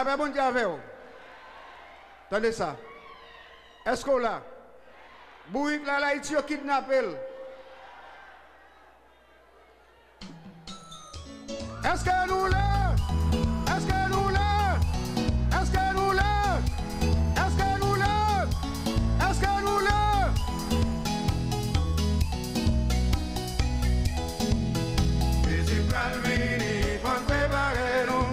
pas bon Dieu avec vous. Attendez ça. Est-ce qu'on l'a? Bourik là, Haïti, a kidnappé. Est-ce que nous là? Est-ce que nous là? Est-ce que nous là? Est-ce que nous là? Est-ce que nous là? Jésus Palvini, pour préparer nous.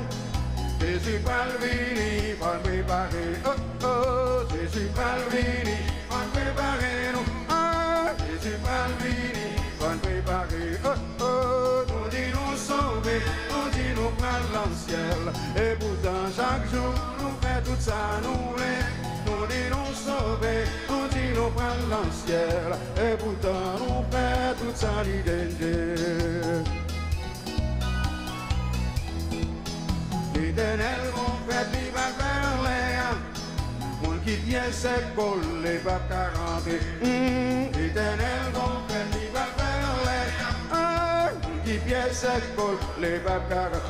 Jésus Palvini, pour préparer. Oh oh, Jésus Palvini, pour préparer nous. Ah, Jésus Palvini, pour préparer. Oh oh, nous dit nous sauver, nous dit nous prendre dans le ciel. Et pourtant chaque jour nous fait tout ça nous voulons. Nous dit nous sauver, nous dit nous prendre dans le ciel. Et pourtant nous fait tout ça l'idée. L'Éternel mon fait il va faire les mon qui vient c'est collé va 40. L'Éternel mon fait il va faire les qui vient c'est collé va 40.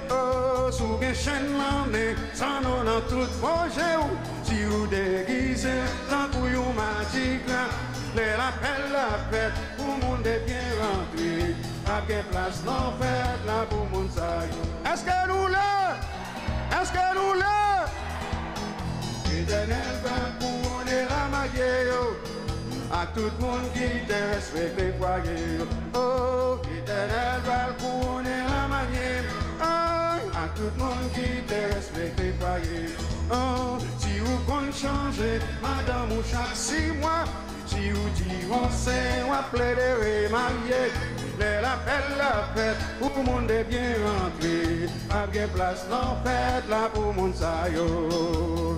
Oh sous une chaîne l'année sans nous dans tout projet si vous déguisez dans couillon magique les rappels la fête pour monde bien rentré à quelle place l'en fait là pour mon saille. Est-ce que nous là? Est-ce que nous là? L'Éternel va couronner la magie à tout le monde qui te respecte les foyers. Oh, l'Éternel va couronner la magie à tout le monde qui te respecte les foyers. Oh, si vous comptez changer, madame ou chaque 6 mois, si vous dites on sait, on appelle des remariés. Les rappels la fête, pour le monde est bien rentré. A bien place dans fête, là pour mon saillot.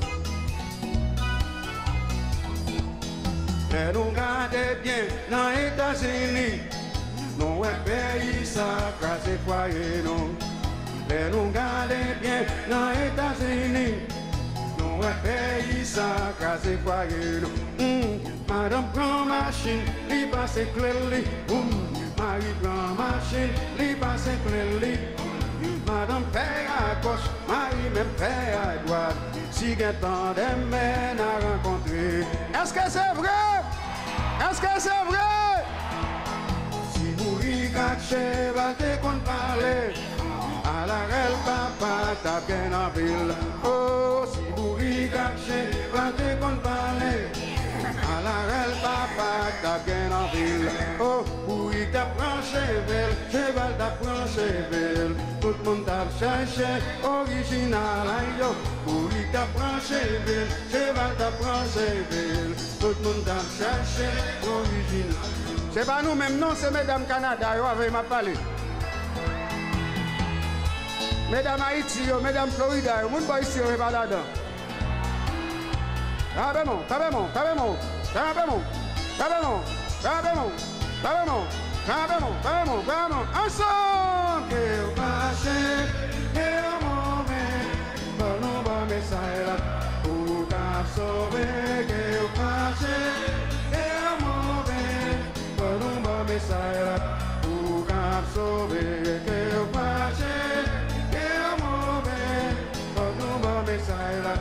Et nous gardons bien dans les États-Unis. Nous un pays ça, crasé foyer non. Et nous gardons bien dans les États-Unis. Nous un pays ça, crasé foyer non. Madame prend machine, lui passe clairement. Marie prend machine, lui passe clairement. Madame fait à gauche, Marie même fait à droite. Si quelqu'un d'aimer à rencontrer. Est-ce que c'est vrai? Est-ce que c'est vrai? Si vous rigachez, va te qu'on parler. À la règle, papa, t'as bien en ville. Oh, si vous rigachez, va te qu'on parler. À la règle, papa, t'as bien en ville. Oh, oui, t'apprends cheval t'apprends cheval. Tout le monde t'a cherché, original, aïe, oui, t'apprends cheval t'apprends cheval. Tout le monde t'a cherché, original. C'est pas nous-mêmes, non, c'est Mesdames Canada, vous avez ma parlé. Mesdames Haïti, Mesdames Florida, vous ne ici, vous pas là-dedans. Cabemos, cabemos, cabemos, cabemos, cabemos, cabemos, cabemos, cabemos, cabemos, cabemos, ensemble. Que eu baixei, eu morri, mas não vai me sair lá. O caçove que eu baixei, eu morri, mas não vai me sair lá. O caçove que eu baixei, eu morri, mas não vai me sair lá.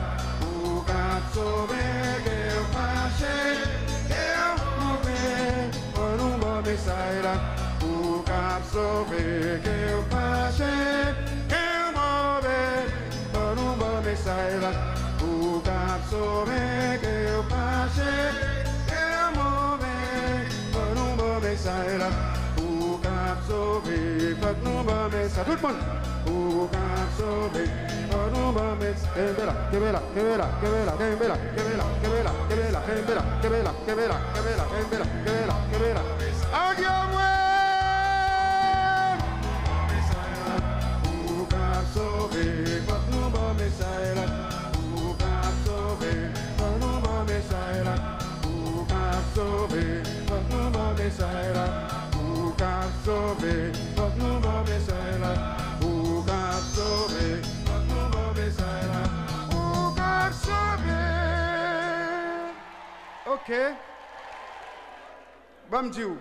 Sobre que eu passei, eu morri, por me sairá. O cap sobre que eu passei, eu morri, por me sairá. O cap sobre que eu passei, eu morri, por me sairá. O cap sobre, por me sairá. Tout le monde. O cap sobre. Que vela, que vela, que vela, que vela, que vela, que vela, que vela, que vela, que vela, que vela, que vela, que vela, que vela, que vela, que vela. Adiós, o caçove, quando não vai me sair, o caçove, quando não vai me sair, o caçove, quando não vai me sair, o caçove, quando não vai me sair, o caçove. Ok. Bon, Dieu.